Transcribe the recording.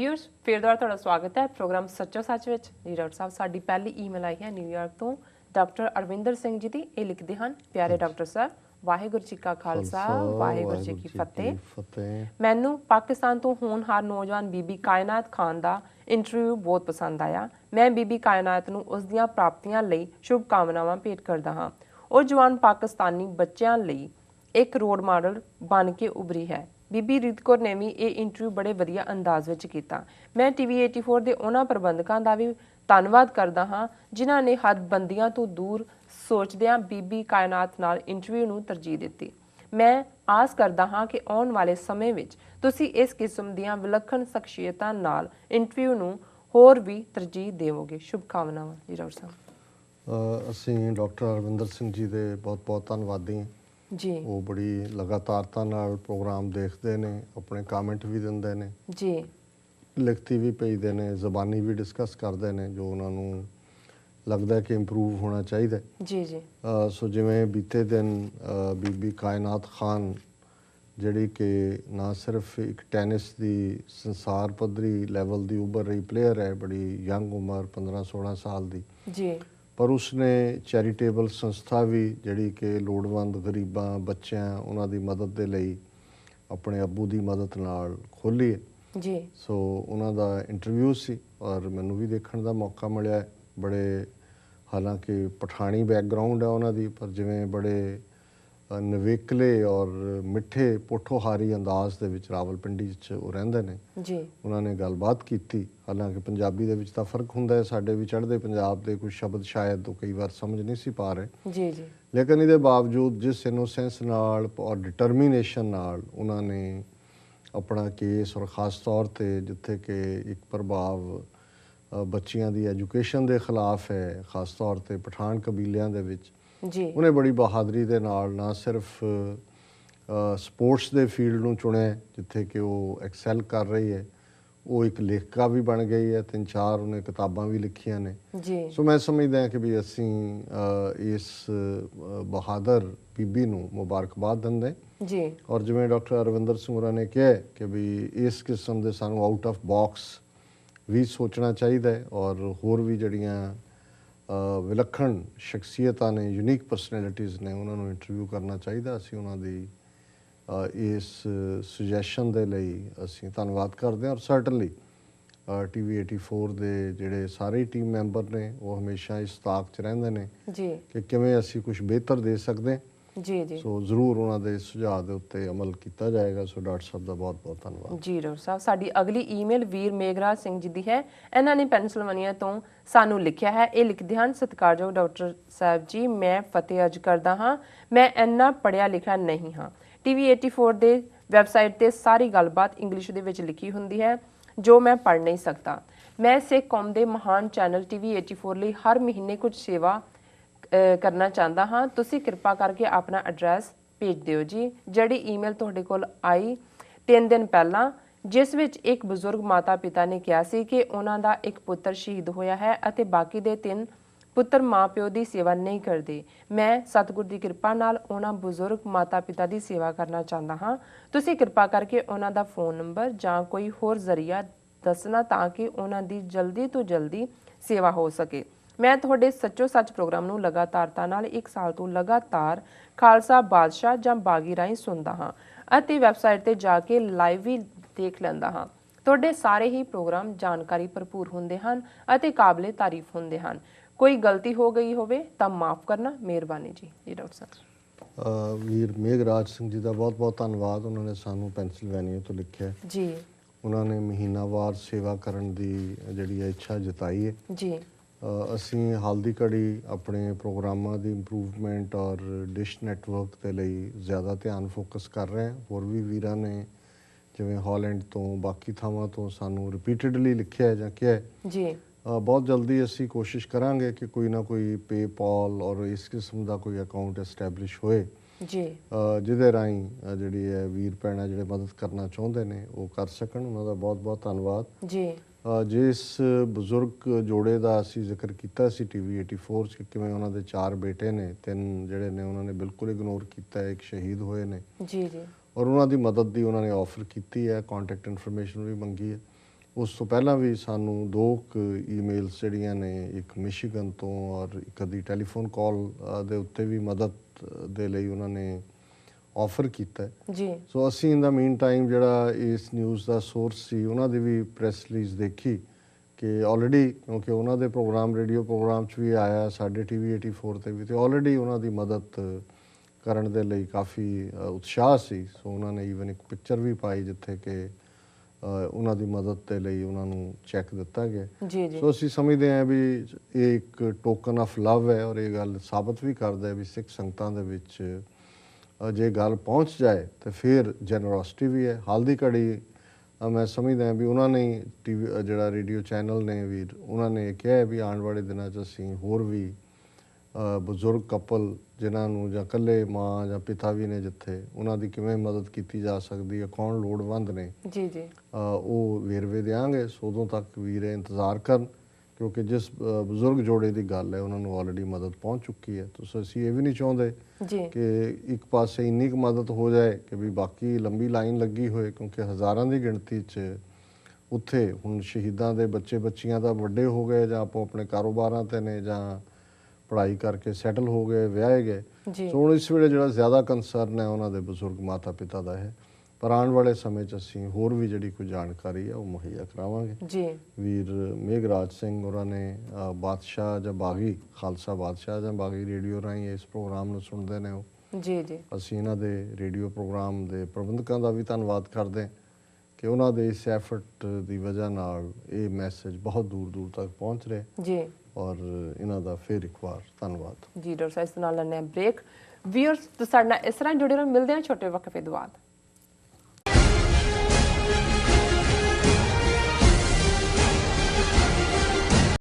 Viewers फिर दोबारा ਤੁਹਾਡਾ स्वागत है प्रोग्राम सच्चो सच ਵਿੱਚ ਜੀ ਡਾਕਟਰ ਸਾਹਿਬ ਸਾਡੀ ਪਹਿਲੀ ਈਮੇਲ ਆਈ ਹੈ ਨਿਊਯਾਰਕ ਤੋਂ ਡਾਕਟਰ ਅਰਵਿੰਦਰ ਸਿੰਘ ਜੀ ਦੀ ਇਹ ਲਿਖਦੇ ਹਨ ਪਿਆਰੇ ਡਾਕਟਰ ਸਾਹਿਬ ਵਾਹਿਗੁਰੂ ਜੀ ਕਾ ਖਾਲਸਾ ਵਾਹਿਗੁਰੂ ਜੀ ਕੀ ਫਤਿਹ ਮੈਨੂੰ ਪਾਕਿਸਤਾਨ ਤੋਂ ਹੋਣਹਾਰ ਨੌਜਵਾਨ ਬੀਬੀ ਕਾਇਨਾਤ ਖਾਨ ਦਾ ਇੰਟਰਵਿਊ ਬਹੁਤ ਪਸੰਦ ਆਇਆ ਮੈਂ ਬੀਬੀ ਕਾਇਨਾਤ ਨੂੰ ਉਸ ਦੀਆਂ ਪ੍ਰਾਪਤੀਆਂ ਲਈ ਸ਼ੁਭ ਕਾਮਨਾਵਾਂ ਭੇਟ ਕਰਦਾ ਹਾਂ ਉਹ ਜਵਾਨ ਪਾਕਿਸਤਾਨੀ ਬੱਚਿਆਂ ਲਈ ਇੱਕ ਰੋਲ ਮਾਡਲ ਬਣ ਕੇ ਉਭਰੀ ਹੈ ਬੀਬੀ ਰੀਤ ਕੌਰ ਨੇ ਵੀ ਇਹ ਇੰਟਰਵਿਊ ਬੜੇ ਵਧੀਆ ਅੰਦਾਜ਼ ਵਿੱਚ ਕੀਤਾ ਮੈਂ ਟੀਵੀ 84 ਦੇ ਉਹਨਾਂ ਪ੍ਰਬੰਧਕਾਂ ਦਾ ਵੀ ਧੰਨਵਾਦ ਕਰਦਾ ਹਾਂ ਜਿਨ੍ਹਾਂ ਨੇ ਹੱਦਬੰਦੀਆਂ ਤੋਂ ਦੂਰ ਸੋਚਦਿਆਂ ਬੀਬੀ ਕਾਇਨਾਤ ਨਾਲ ਇੰਟਰਵਿਊ ਨੂੰ ਤਰਜੀਹ ਦਿੱਤੀ ਮੈਂ ਆਸ ਕਰਦਾ ਹਾਂ ਕਿ ਆਉਣ ਵਾਲੇ ਸਮੇਂ ਵਿੱਚ ਤੁਸੀਂ ਇਸ ਕਿਸਮ ਦੀਆਂ ਵਿਲੱਖਣ ਸ਼ਖਸੀਅਤਾਂ ਨਾਲ ਇੰਟਰਵਿਊ ਨੂੰ ਹੋਰ ਵੀ ਤਰਜੀਹ ਦੇਵੋਗੇ ਸ਼ੁਭਕਾਮਨਾਵਾਂ ਜੀ ਡਾਕਟਰ ਸਾਹਿਬ ਅਸੀਂ ਡਾਕਟਰ ਅਰਵਿੰਦਰ ਸਿੰਘ ਜੀ ਦੇ ਬਹੁਤ ਧੰਨਵਾਦੀ ਹਾਂ जी वो बड़ी लगातारता नाल प्रोग्राम देखते ने अपने कमेंट भी दिंदे ने जी लिखती भी भेजते ने ज़बानी भी डिस्कस करते हैं जो उन्होंने लगता है कि इंप्रूव होना चाहिए जी जी सो जिवें बीते दिन बीबी कायनात खान जिहड़ी कि ना सिर्फ एक टेनिस की संसार पद्धरी लैवल की उभर रही प्लेयर है बड़ी यंग उम्र 15-16 साल की जी पर उसने चैरिटेबल संस्था भी जिहड़ी कि लोड़वंद गरीबां बच्चों उन्हां दी मदद दे लई अपने अब्बू की मदद नाल खोली है जी सो उन्हां दा इंटरव्यू सी और मैनूं भी देखण दा मौका मिलिया बड़े हालांकि पठानी बैकग्राउंड है उन्हां दी पर जिवें बड़े नवेकले और मिठे पोठोहारी अंदाज दे विच रावलपिंडी च वो रहिंदे ने जी उन्होंने गलबात की हालांकि पंजाबी दे विच तां फर्क हुंदा है साडे भी चढ़दे पंजाब दे कुछ शब्द शायद तो कई बार समझ नहीं सी पा रहे जी जी लेकिन इहदे बावजूद जिस इनोसेंस नाल और डिटरमीनेशन नाल उन्होंने अपना केस और ख़ास तौर पर जिथे कि एक प्रभाव बच्चियां दी एजुकेशन दे खिलाफ है ख़ास तौर पर पठान कबीलियां दे विच जी उन्हें बड़ी बहादरी दे नाल ना सिर्फ स्पोर्ट्स दे फील्ड नूं चुनिया जिथे कि वो एक्सैल कर रही है वो एक लेखिका भी बन गई है 3-4 उन्हें किताबां भी लिखियां ने जी सो मैं समझदा कि भी असीं इस बहादुर बीबी नूं मुबारकबाद दिंदे जी और जिवें डॉक्टर अरविंदर सिंह होरां ने कहा कि भी इस किस्म दे सानूं आउट ऑफ बॉक्स भी सोचना चाहिए और होर भी जड़ियां विलक्षण शख्सियतां ने यूनीक पर्सनैलिटीज़ ने उन्होंने इंटरव्यू करना चाहिए असीं उन्हां दी इस सुजैशन दे लई असीं धन्नवाद करते हैं और सर्टनली TV 84 दे जिहड़े सारे टीम मैंबर ने वो हमेशा इस ताक च रहिंदे ने जी कि किवें असीं कुछ बेहतर दे सकते जी जी सो ਜ਼ਰੂਰ ਉਹਨਾਂ ਦੇ ਸੁਝਾਅ ਦੇ ਉੱਤੇ ਅਮਲ ਕੀਤਾ ਜਾਏਗਾ ਸੋ ਡਾਕਟਰ ਸਾਹਿਬ ਦਾ ਬਹੁਤ ਧੰਨਵਾਦ ਜੀ ਡਾਕਟਰ ਸਾਹਿਬ ਸਾਡੀ ਅਗਲੀ ਈਮੇਲ ਵੀਰ ਮੇਘਰਾਜ ਸਿੰਘ ਜੀ ਦੀ ਹੈ ਇਹਨਾਂ ਨੇ ਪੈਨਸਿਲਵਾਨੀਆ ਤੋਂ ਸਾਨੂੰ ਲਿਖਿਆ ਹੈ ਇਹ ਲਿਖਦੇ ਹਨ ਸਤਿਕਾਰਯੋਗ ਡਾਕਟਰ ਸਾਹਿਬ ਜੀ ਮੈਂ ਫਤਿਹ ਅਰਜ਼ ਕਰਦਾ ਹਾਂ ਮੈਂ ਇੰਨਾ ਪੜ੍ਹਿਆ ਲਿਖਿਆ ਨਹੀਂ ਹਾਂ TV 84 ਦੇ ਵੈਬਸਾਈਟ ਤੇ ਸਾਰੀ ਗੱਲਬਾਤ ਇੰਗਲਿਸ਼ ਦੇ ਵਿੱਚ ਲਿਖੀ ਹੁੰਦੀ ਹੈ ਜੋ ਮੈਂ ਪੜ੍ਹ ਨਹੀਂ ਸਕਦਾ ਮੈਂ ਸਿੱਖ ਕੌਮ ਦੇ ਮਹਾਨ ਚੈਨਲ TV 84 ਲਈ ਹਰ ਮਹੀਨੇ ਕੁਝ ਸੇਵਾ करना चाहता हाँ तुसी कृपा करके अपना एड्रैस भेज दिओ जी जिहड़ी ईमेल तुहाडे कोल आई 3 दिन पहला जिस विच एक बजुर्ग माता पिता ने कहा सी कि उन्हां दा एक पुत्र शहीद होया है अते बाकी दे 3 पुत्र माँ प्यो की सेवा नहीं करते मैं सतगुर की कृपा नाल उन्हां बजुर्ग माता पिता की सेवा करना चाहता हाँ तुसी कृपा करके उन्हां दा फोन नंबर जां कोई होर जरिया दसना ताकि उन्हां दी जल्दी तो जल्दी सेवा हो सके मैं तुहाडे सच्चो सच प्रोग्राम नूं लगातारता नाल 1 साल तो लगातार खालसा बादशाह जां बागी राहीं सुनदा हाँ अते वैबसाइट ते जाके लाइव भी देख लैंदा हाँ तुहाडे सारे ही प्रोग्राम जानकारी भरपूर हुंदे हन अते काबिले तारीफ हुंदे हन कोई गलती हो गई होवे तां माफ़ करना मेहरबानी जी जी डॉक्टर साहब वीर मेघराज सिंह जी का बहुत धन्यवाद उन्होंने सानू पेंसिलवेनिया तो लिखा जी उन्होंने महीनावार सेवा करने की जिहड़ी इच्छा जताई है जी ਅਸੀਂ ਹਾਲ ਦੀ ਘੜੀ ਆਪਣੇ ਪ੍ਰੋਗਰਾਮਾਂ ਦੀ ਇੰਪਰੂਵਮੈਂਟ ਔਰ ਡਿਸ਼ ਨੈਟਵਰਕ ਦੇ ਲਈ ਜ਼ਿਆਦਾ ਧਿਆਨ ਫੋਕਸ ਕਰ ਰਹੇ ਹਾਂ ਹੋਰ ਵੀ ਵੀਰਾਂ ਨੇ ਜਿਵੇਂ ਹਾਲੈਂਡ ਤੋਂ ਬਾਕੀ ਥਾਵਾਂ ਤੋਂ ਸਾਨੂੰ ਰਿਪੀਟਡਲੀ ਲਿਖਿਆ ਜਾਂ ਕਿਹਾ ਜੀ ਬਹੁਤ ਜਲਦੀ ਅਸੀਂ ਕੋਸ਼ਿਸ਼ ਕਰਾਂਗੇ ਕਿ ਕੋਈ ਨਾ ਕੋਈ ਪੇਪਾਲ ਔਰ ਇਸ ਕਿਸਮ ਦਾ ਕੋਈ ਅਕਾਊਂਟ ਐਸਟੈਬਲਿਸ਼ ਹੋਏ ਜੀ ਜਿਹਦੇ ਰਾਹੀਂ ਜਿਹੜੀ ਹੈ ਵੀਰ ਭੈਣਾਂ ਜਿਹੜੇ ਮਦਦ ਕਰਨਾ ਚਾਹੁੰਦੇ ਨੇ ਉਹ ਕਰ ਸਕਣ ਉਹਨਾਂ ਦਾ ਬਹੁਤ ਧੰਨਵਾਦ ਜੀ जिस बजुर्ग जोड़े का असी जिक्र किया TV 84 च किवें उन्हां दे 4 बेटे ने 3 जिहड़े ने उन्होंने बिल्कुल इग्नोर किया एक शहीद हुए ने जी जी और उन्हां दी मदद दी उन्होंने ऑफर की है कॉन्टैक्ट इनफॉर्मेशन भी मंगी है ਉਸ ਤੋਂ ਪਹਿਲਾਂ ਵੀ ਸਾਨੂੰ 2 ਈਮੇਲਸ ਜਿਹੜੀਆਂ ਨੇ, ਇੱਕ ਮਿਸ਼ੀਗਨ ਤੋਂ ਔਰ ਇੱਕ ਅੱਧੀ ਟੈਲੀਫੋਨ ਕਾਲ ਦੇ ਉੱਤੇ ਵੀ ਮਦਦ ਦੇ ਲਈ ਉਹਨਾਂ ਨੇ ਆਫਰ ਕੀਤਾ ਜੀ। ਸੋ ਅਸੀਂ ਇਨ ਦਾ ਮੀਨ ਟਾਈਮ ਜਿਹੜਾ ਇਸ ਨਿਊਜ਼ ਦਾ ਸੋਰਸ ਸੀ ਉਹਨਾਂ ਦੀ ਵੀ ਪ੍ਰੈਸ ਰਿਲੀਜ਼ ਦੇਖੀ ਕਿ ਆਲਰੇਡੀ, ਕਿਉਂਕਿ ਉਹਨਾਂ ਦੇ ਪ੍ਰੋਗਰਾਮ ਰੇਡੀਓ ਪ੍ਰੋਗਰਾਮ 'ਚ ਵੀ ਆਇਆ, ਸਾਡੇ TV 84 ਤੇ ਵੀ, ਤੇ ਆਲਰੇਡੀ ਉਹਨਾਂ ਦੀ ਮਦਦ ਕਰਨ ਦੇ ਲਈ ਕਾਫੀ ਉਤਸ਼ਾਹ ਸੀ। ਸੋ ਉਹਨਾਂ ਨੇ ਈਵਨ ਇੱਕ ਪਿਕਚਰ ਵੀ ਪਾਈ ਜਿੱਥੇ ਕਿ ਉਹਨਾਂ ਦੀ ਮਦਦ ਦੇ ਲਈ ਉਹਨਾਂ ਨੂੰ ਚੈੱਕ ਦਿੱਤਾ ਗਿਆ। ਜੀ ਜੀ। ਸੋ ਅਸੀਂ ਸਮਝਦੇ ਹਾਂ ਵੀ ਇਹ ਇੱਕ ਟੋਕਨ ਆਫ ਲਵ ਹੈ ਔਰ ਇਹ ਗੱਲ ਸਾਬਤ ਵੀ ਕਰਦਾ ਹੈ ਵੀ ਸਿੱਖ ਸੰਗਤਾਂ ਦੇ ਵਿੱਚ ਜੇ ਗੱਲ ਪਹੁੰਚ ਜਾਏ ਤਾਂ ਫਿਰ ਜੈਨਰੋਸਿਟੀ ਵੀ ਹੈ। ਹਾਲ ਦੀ ਘੜੀ ਮੈਂ ਸਮਝਦਾ ਵੀ ਉਹਨਾਂ ਨੇ TV ਜਿਹੜਾ ਰੇਡੀਓ ਚੈਨਲ ਨੇ ਵੀ ਉਹਨਾਂ ਨੇ ਕਿਹਾ ਵੀ ਆਉਣ ਵਾਲੇ ਦਿਨਾਂ 'ਚ ਅਸੀਂ ਹੋਰ ਵੀ ਬਜ਼ੁਰਗ ਕਪਲ ਜਿਨ੍ਹਾਂ ਨੂੰ ਜਾਂ ਇਕੱਲੇ ਮਾਂ ਜਾਂ ਪਿਤਾ ਵੀ ਨੇ ਜਿੱਥੇ, ਉਹਨਾਂ ਦੀ ਕਿਵੇਂ ਮਦਦ ਕੀਤੀ ਜਾ ਸਕਦੀ ਹੈ, ਕੌਣ ਲੋੜਵੰਦ ਨੇ, ਜੀ ਜੀ, ਉਹ ਵੇਰਵੇ ਦਿਆਂਗੇ। ਸੋ ਉਦੋਂ ਤੱਕ ਵੀਰ ਇੰਤਜ਼ਾਰ ਕਰਨ, ਕਿਉਂਕਿ ਜਿਸ ਬਜ਼ੁਰਗ ਜੋੜੇ ਦੀ ਗੱਲ ਹੈ ਉਹਨਾਂ ਨੂੰ ਆਲਰੇਡੀ ਮਦਦ ਪਹੁੰਚ ਚੁੱਕੀ ਹੈ। ਤੁਸੀਂ ਅਸੀਂ ਇਹ ਵੀ ਨਹੀਂ ਚਾਹੁੰਦੇ ਕਿ ਇੱਕ ਪਾਸੇ ਇੰਨੀ ਕੁ ਮਦਦ ਹੋ ਜਾਏ ਕਿ ਵੀ ਬਾਕੀ ਲੰਬੀ ਲਾਈਨ ਲੱਗੀ ਹੋਏ, ਕਿਉਂਕਿ ਹਜ਼ਾਰਾਂ ਦੀ ਗਿਣਤੀ 'ਚ ਉੱਥੇ ਹੁਣ ਸ਼ਹੀਦਾਂ ਦੇ ਬੱਚੇ ਬੱਚੀਆਂ ਤਾਂ ਵੱਡੇ ਹੋ ਗਏ ਜਾਂ ਆਪੋ ਆਪਣੇ ਕਾਰੋਬਾਰਾਂ 'ਤੇ ਨੇ ਜਾਂ ਪੜ੍ਹਾਈ ਕਰਕੇ ਸੈਟਲ ਹੋ ਗਏ, ਵਿਆਹੇ ਗਏ। ਸੋ ਹੁਣ ਇਸ ਵੇਲੇ ਜਿਹੜਾ ਜ਼ਿਆਦਾ ਕੰਸਰਨ ਹੈ ਉਹਨਾਂ ਦੇ ਬਜ਼ੁਰਗ ਮਾਤਾ ਪਿਤਾ ਦਾ ਹੈ, ਪਰ ਆਉਣ ਵਾਲੇ ਸਮੇਂ 'ਚ ਅਸੀਂ ਹੋਰ ਵੀ ਜਿਹੜੀ ਕੋਈ ਜਾਣਕਾਰੀ ਹੈ ਉਹ ਮੁਹੱਈਆ ਕਰਾਵਾਂਗੇ ਜੀ। ਵੀਰ ਮੇਘਰਾਜ ਸਿੰਘ ਹੋਰਾਂ ਨੇ ਬਾਦਸ਼ਾਹ ਜਾਂ ਬਾਗੀ, ਖਾਲਸਾ ਬਾਦਸ਼ਾਹ ਜਾਂ ਬਾਗੀ ਰੇਡੀਓ ਰਾਹੀਂ ਇਸ ਪ੍ਰੋਗਰਾਮ ਨੂੰ ਸੁਣਦੇ ਨੇ ਉਹ ਜੀ ਜੀ। ਅਸੀਂ ਇਹਨਾਂ ਦੇ ਰੇਡੀਓ ਪ੍ਰੋਗਰਾਮ ਦੇ ਪ੍ਰਬੰਧਕਾਂ ਦਾ ਵੀ ਧੰਨਵਾਦ ਕਰਦੇ ਹਾਂ ਕਿ ਉਹਨਾਂ ਦੇ ਇਸ ਐਫਰਟ ਦੀ ਵਜ੍ਹਾ ਨਾਲ ਇਹ ਮੈਸੇਜ ਬਹੁਤ ਦੂਰ ਦੂਰ ਤੱਕ ਪਹੁੰਚ ਰਿਹਾ ਜੀ, ਔਰ ਇਹਨਾਂ ਦਾ ਫਿਰ ਇੱਕ ਵਾਰ ਧੰਨਵਾਦ ਜੀ। ਡਾਕਟਰ ਸਾਹਿਬ, ਇਸ ਨਾਲ ਲੈਣੇ ਬ੍ਰੇਕ। ਵੀਅਰਸ ਸਾਡੇ ਨਾਲ ਇਸ ਤਰ੍ਹਾਂ ਜੁੜੇ ਰਹੋ, ਮਿਲਦੇ ਹਾਂ ਛੋਟੇ ਵਕਫੇ ਤੋਂ ਬਾਅਦ।